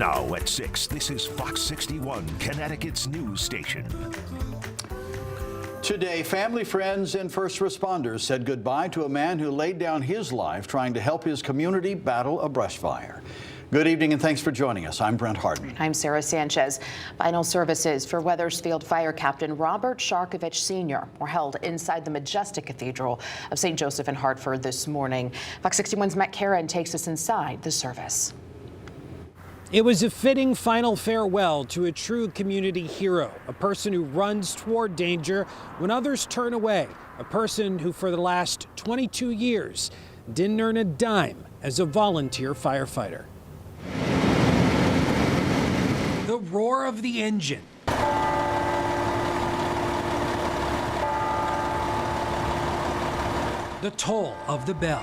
Now at 6, this is Fox 61, Connecticut's news station. Today, family, friends, and first responders said goodbye to a man who laid down his life trying to help his community battle a brush fire. Good evening and thanks for joining us. I'm Brent Harden. I'm Sarah Sanchez. Final services for Wethersfield Fire Captain Robert Sharkovich Sr. were held inside the majestic Cathedral of St. Joseph in Hartford this morning. Fox 61's Matt Karen takes us inside the service. It was a fitting final farewell to a true community hero, a person who runs toward danger when others turn away, a person who for the last 22 years didn't earn a dime as a volunteer firefighter. The roar of the engine, the toll of the bell,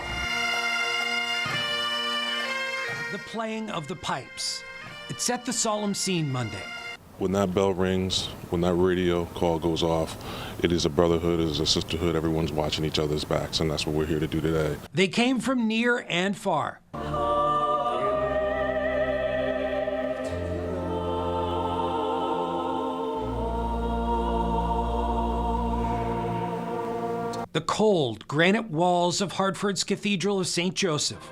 the playing of the pipes. It set the solemn scene Monday. When that bell rings, when that radio call goes off, it is a brotherhood, it is a sisterhood. Everyone's watching each other's backs, and that's what we're here to do today. They came from near and far. The cold granite walls of Hartford's Cathedral of St. Joseph.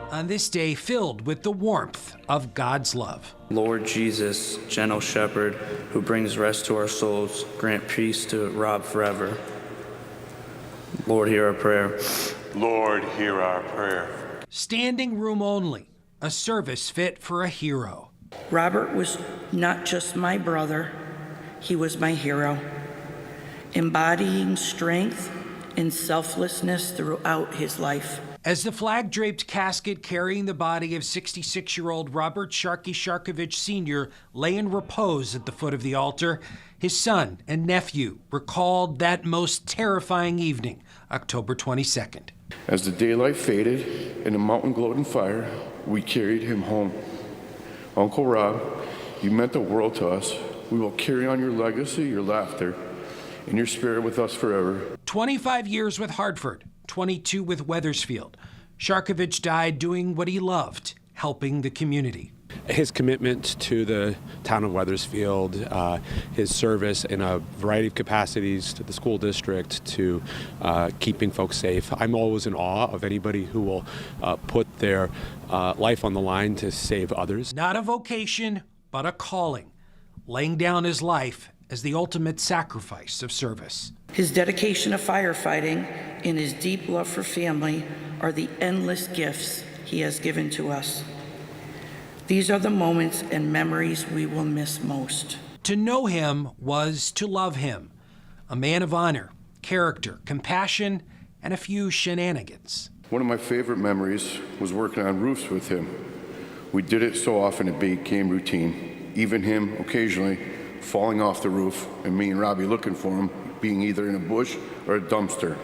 On this day filled with the warmth of God's love. Lord Jesus, gentle shepherd, who brings rest to our souls, grant peace to Rob forever. Lord, hear our prayer. Lord, hear our prayer. Standing room only, a service fit for a hero. Robert was not just my brother, he was my hero, embodying strength and selflessness throughout his life. As the flag-draped casket carrying the body of 66-year-old Robert Sharky Sharkovich Sr. lay in repose at the foot of the altar, his son and nephew recalled that most terrifying evening, October 22nd. As the daylight faded and the mountain glowed in fire, we carried him home. Uncle Rob, you meant the world to us. We will carry on your legacy, your laughter, and your spirit with us forever. 25 years with Hartford, 22 with Wethersfield. Sharkovich died doing what he loved, helping the community. His commitment to the town of Wethersfield, his service in a variety of capacities to the school district, to keeping folks safe. I'm always in awe of anybody who will put their life on the line to save others. Not a vocation, but a calling, laying down his life as the ultimate sacrifice of service. His dedication to firefighting and his deep love for family are the endless gifts he has given to us. These are the moments and memories we will miss most. To know him was to love him, a man of honor, character, compassion, and a few shenanigans. One of my favorite memories was working on roofs with him. We did it so often it became routine. Even him occasionally falling off the roof and me and Robbie looking for him, being either in a bush or a dumpster,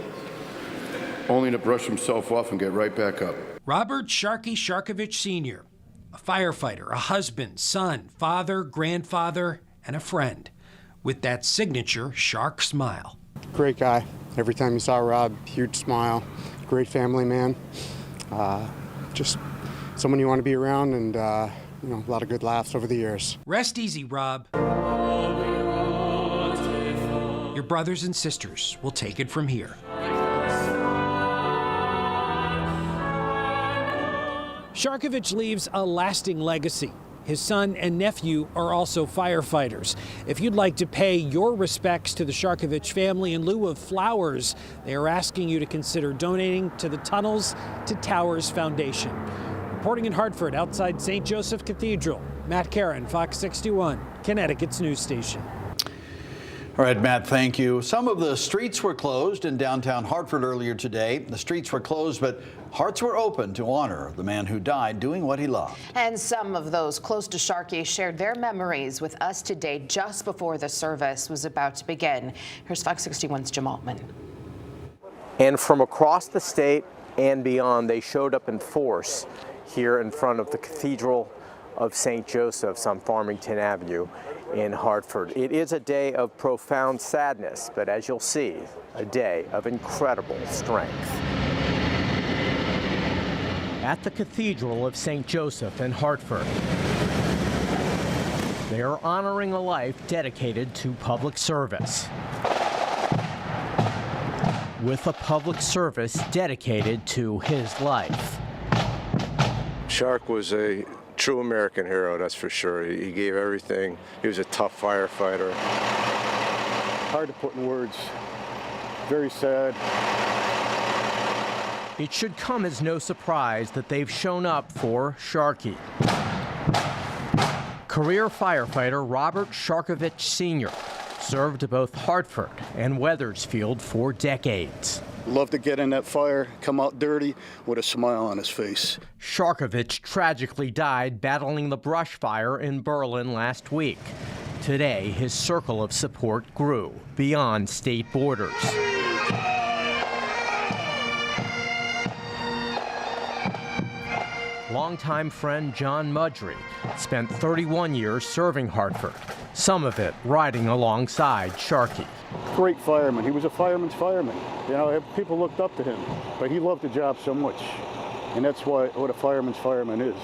only to brush himself off and get right back up. Robert Sharky Sharkovich Sr., a firefighter, a husband, son, father, grandfather, and a friend, with that signature Shark smile. Great guy. Every time you saw Rob, huge smile. Great family man. Just someone you want to be around, and a lot of good laughs over the years. Rest easy, Rob. Your brothers and sisters will take it from here. Sharkovich leaves a lasting legacy. His son and nephew are also firefighters. If you'd like to pay your respects to the Sharkovich family in lieu of flowers, they are asking you to consider donating to the Tunnels to Towers Foundation. Reporting in Hartford, outside St. Joseph Cathedral, Matt Karen, Fox 61, Connecticut's news station. All right, Matt, thank you. Some of the streets were closed in downtown Hartford earlier today. The streets were closed, but hearts were open to honor the man who died doing what he loved. And some of those close to Sharky shared their memories with us today just before the service was about to begin. Here's Fox 61's Jim Altman. And from across the state and beyond, they showed up in force here in front of the Cathedral of St. Joseph's on Farmington Avenue in Hartford. It is a day of profound sadness, but as you'll see, a day of incredible strength. at the Cathedral of St. Joseph in Hartford. They are honoring a life dedicated to public service, with a public service dedicated to his life. Shark was a true American hero, that's for sure. He gave everything. He was a tough firefighter. Hard to put in words. Very sad. It should come as no surprise that they've shown up for Sharky. Career firefighter Robert Sharkovich Sr. served both Hartford and Wethersfield for decades. Love to get in that fire, come out dirty with a smile on his face. Sharkovich tragically died battling the brush fire in Berlin last week. Today, his circle of support grew beyond state borders. Longtime friend John Mudry spent 31 years serving Hartford, some of it riding alongside Sharky. Great fireman. He was a fireman's fireman. You know, people looked up to him, but he loved the job so much. And that's what a fireman's fireman is.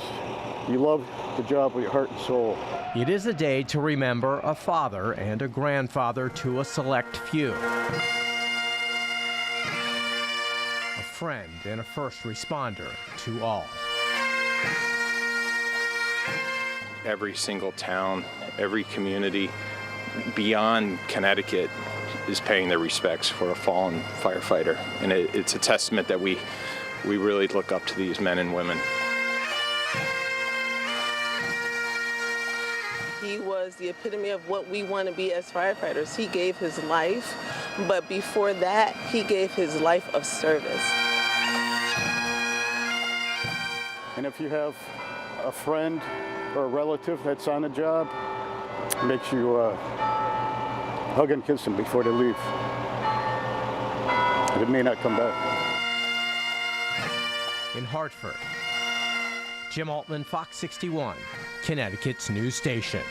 You love the job with your heart and soul. It is a day to remember a father and a grandfather to a select few. A friend and a first responder to all. Every single town, every community beyond Connecticut is paying their respects for a fallen firefighter. And it's a testament that we really look up to these men and women. He was the epitome of what we want to be as firefighters. He gave his life, but before that, he gave his life of service. And if you have a friend or a relative that's on the job, make sure you hug and kiss them before they leave. It may not come back. In Hartford, Jim Altman, Fox 61, Connecticut's news station.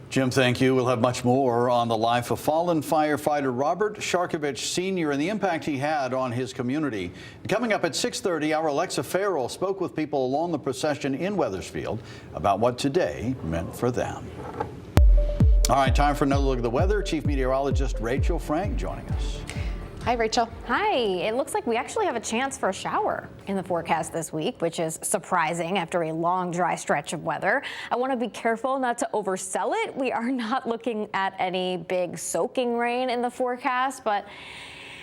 Jim, thank you. We'll have much more on the life of fallen firefighter Robert Sharkovich Sr. and the impact he had on his community. Coming up at 6:30, our Alexa Farrell spoke with people along the procession in Wethersfield about what today meant for them. All right, time for another look at the weather. Chief Meteorologist Rachel Frank joining us. Hi, Rachel. Hi. It looks like we actually have a chance for a shower in the forecast this week, which is surprising after a long, dry stretch of weather. I want to be careful not to oversell it. We are not looking at any big soaking rain in the forecast, but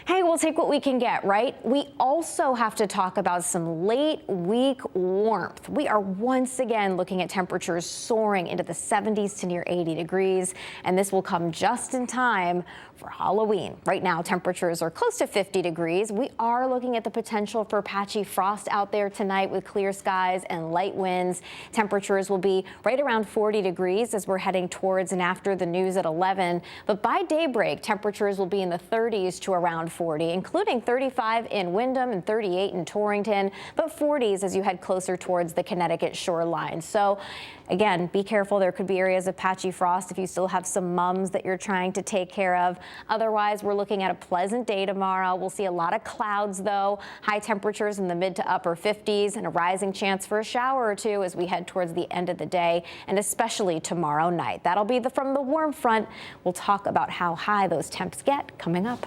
hey, we'll take what we can get, right? We also have to talk about some late week warmth. We are once again looking at temperatures soaring into the 70s to near 80 degrees, and this will come just in time for Halloween. Right now, temperatures are close to 50 degrees. We are looking at the potential for patchy frost out there tonight with clear skies and light winds. Temperatures will be right around 40 degrees as we're heading towards and after the news at 11. But by daybreak, temperatures will be in the 30s to around 40, including 35 in Windham and 38 in Torrington, but 40s as you head closer towards the Connecticut shoreline. So again, be careful. There could be areas of patchy frost if you still have some mums that you're trying to take care of. Otherwise, we're looking at a pleasant day tomorrow. We'll see a lot of clouds, though. High temperatures in the mid to upper 50s and a rising chance for a shower or two as we head towards the end of the day, and especially tomorrow night. That'll be from the warm front. We'll talk about how high those temps get coming up.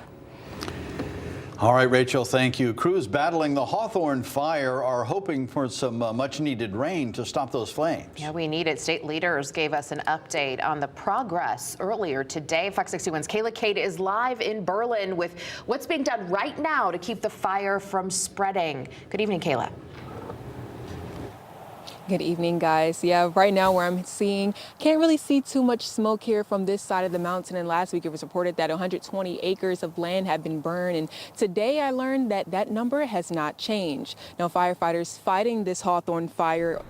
All right, Rachel, thank you. Crews battling the Hawthorne Fire are hoping for some much-needed rain to stop those flames. Yeah, we need it. State leaders gave us an update on the progress earlier today. Fox 61's Kayla Cade is live in Berlin with what's being done right now to keep the fire from spreading. Good evening, Kayla. Good evening, guys. Yeah, right now where I'm seeing, can't really see too much smoke here from this side of the mountain. And last week it was reported that 120 acres of land had been burned. And today I learned that that number has not changed. Now, firefighters fighting this Hawthorne fire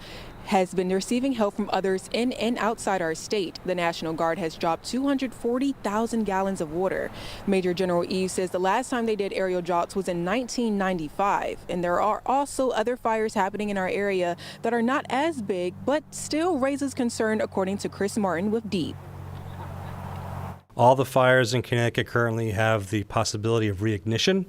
has been receiving help from others in and outside our state. The National Guard has dropped 240,000 gallons of water. Major General Eve says the last time they did aerial drops was in 1995. And there are also other fires happening in our area that are not as big, but still raises concern, according to Chris Martin with DEEP. All the fires in Connecticut currently have the possibility of reignition.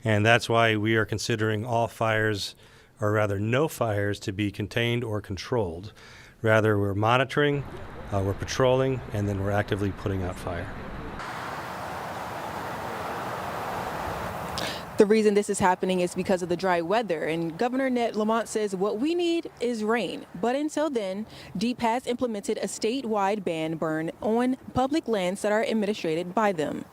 And that's why we are considering all fires, or rather no fires, to be contained or controlled. Rather, we're monitoring, we're patrolling, and then we're actively putting out fire. The reason this is happening is because of the dry weather, and Governor Ned Lamont says what we need is rain. But until then, DEEP has implemented a statewide ban burn on public lands that are administrated by them.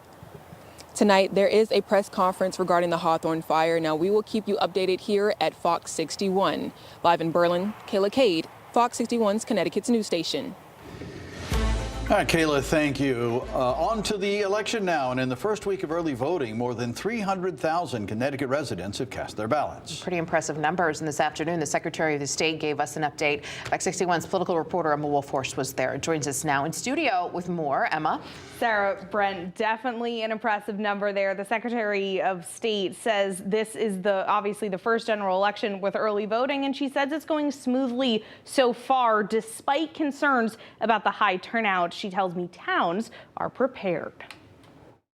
Tonight, there is a press conference regarding the Hawthorne Fire. Now, we will keep you updated here at Fox 61. Live in Berlin, Kayla Cade, Fox 61's Connecticut's news station. All right, Kayla, thank you. On to the election now. And in the first week of early voting, more than 300,000 Connecticut residents have cast their ballots. Pretty impressive numbers. And this afternoon, the Secretary of the State gave us an update. Fox 61's political reporter Emma Wolfhorst was there. Joins us now in studio with more. Emma. Sarah, Brent, definitely an impressive number there. The Secretary of State says this is obviously the first general election with early voting, and she says it's going smoothly so far, despite concerns about the high turnout. She tells me towns are prepared.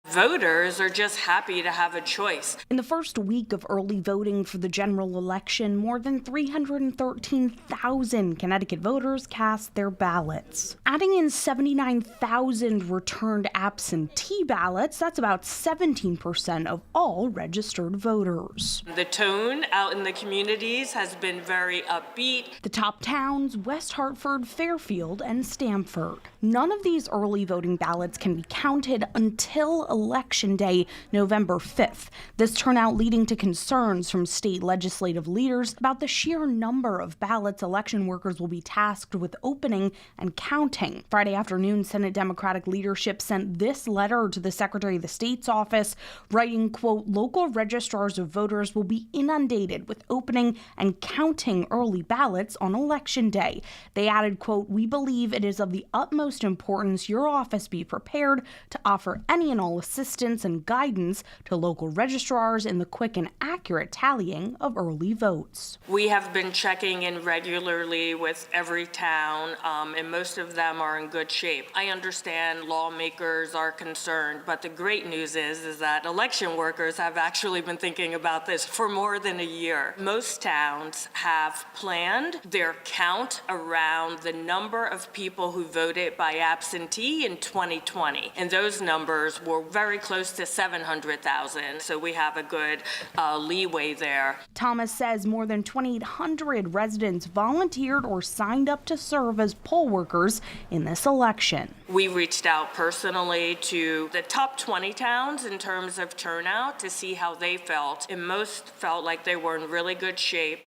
Voters are just happy to have a choice. In the first week of early voting for the general election, more than 313,000 Connecticut voters cast their ballots. Adding in 79,000 returned absentee ballots, that's about 17% of all registered voters. The tone out in the communities has been very upbeat. The top towns, West Hartford, Fairfield, and Stamford. None of these early voting ballots can be counted until Election Day, November 5th. This turnout leading to concerns from state legislative leaders about the sheer number of ballots election workers will be tasked with opening and counting. Friday afternoon, Senate Democratic leadership sent this letter to the Secretary of the State's office, writing, quote, local registrars of voters will be inundated with opening and counting early ballots on Election Day. They added, quote, we believe it is of the utmost importance your office be prepared to offer any and all assistance and guidance to local registrars in the quick and accurate tallying of early votes. We have been checking in regularly with every town, and most of them are in good shape. I understand lawmakers are concerned, but the great news is that election workers have actually been thinking about this for more than a year. Most towns have planned their count around the number of people who voted by absentee in 2020, and those numbers were very close to 700,000, so we have a good leeway there. Thomas says more than 2,800 residents volunteered or signed up to serve as poll workers in this election. We reached out personally to the top 20 towns in terms of turnout to see how they felt, and most felt like they were in really good shape.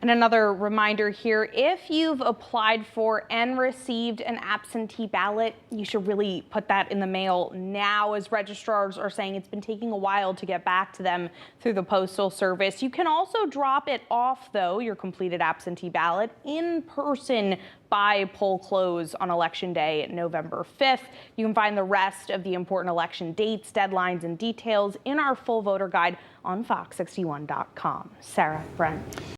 And another reminder here, if you've applied for and received an absentee ballot, you should really put that in the mail now, as registrars are saying it's been taking a while to get back to them through the Postal Service. You can also drop it off, though, your completed absentee ballot, in person by poll close on Election Day, November 5th. You can find the rest of the important election dates, deadlines, and details in our full voter guide on fox61.com. Sarah, Brent.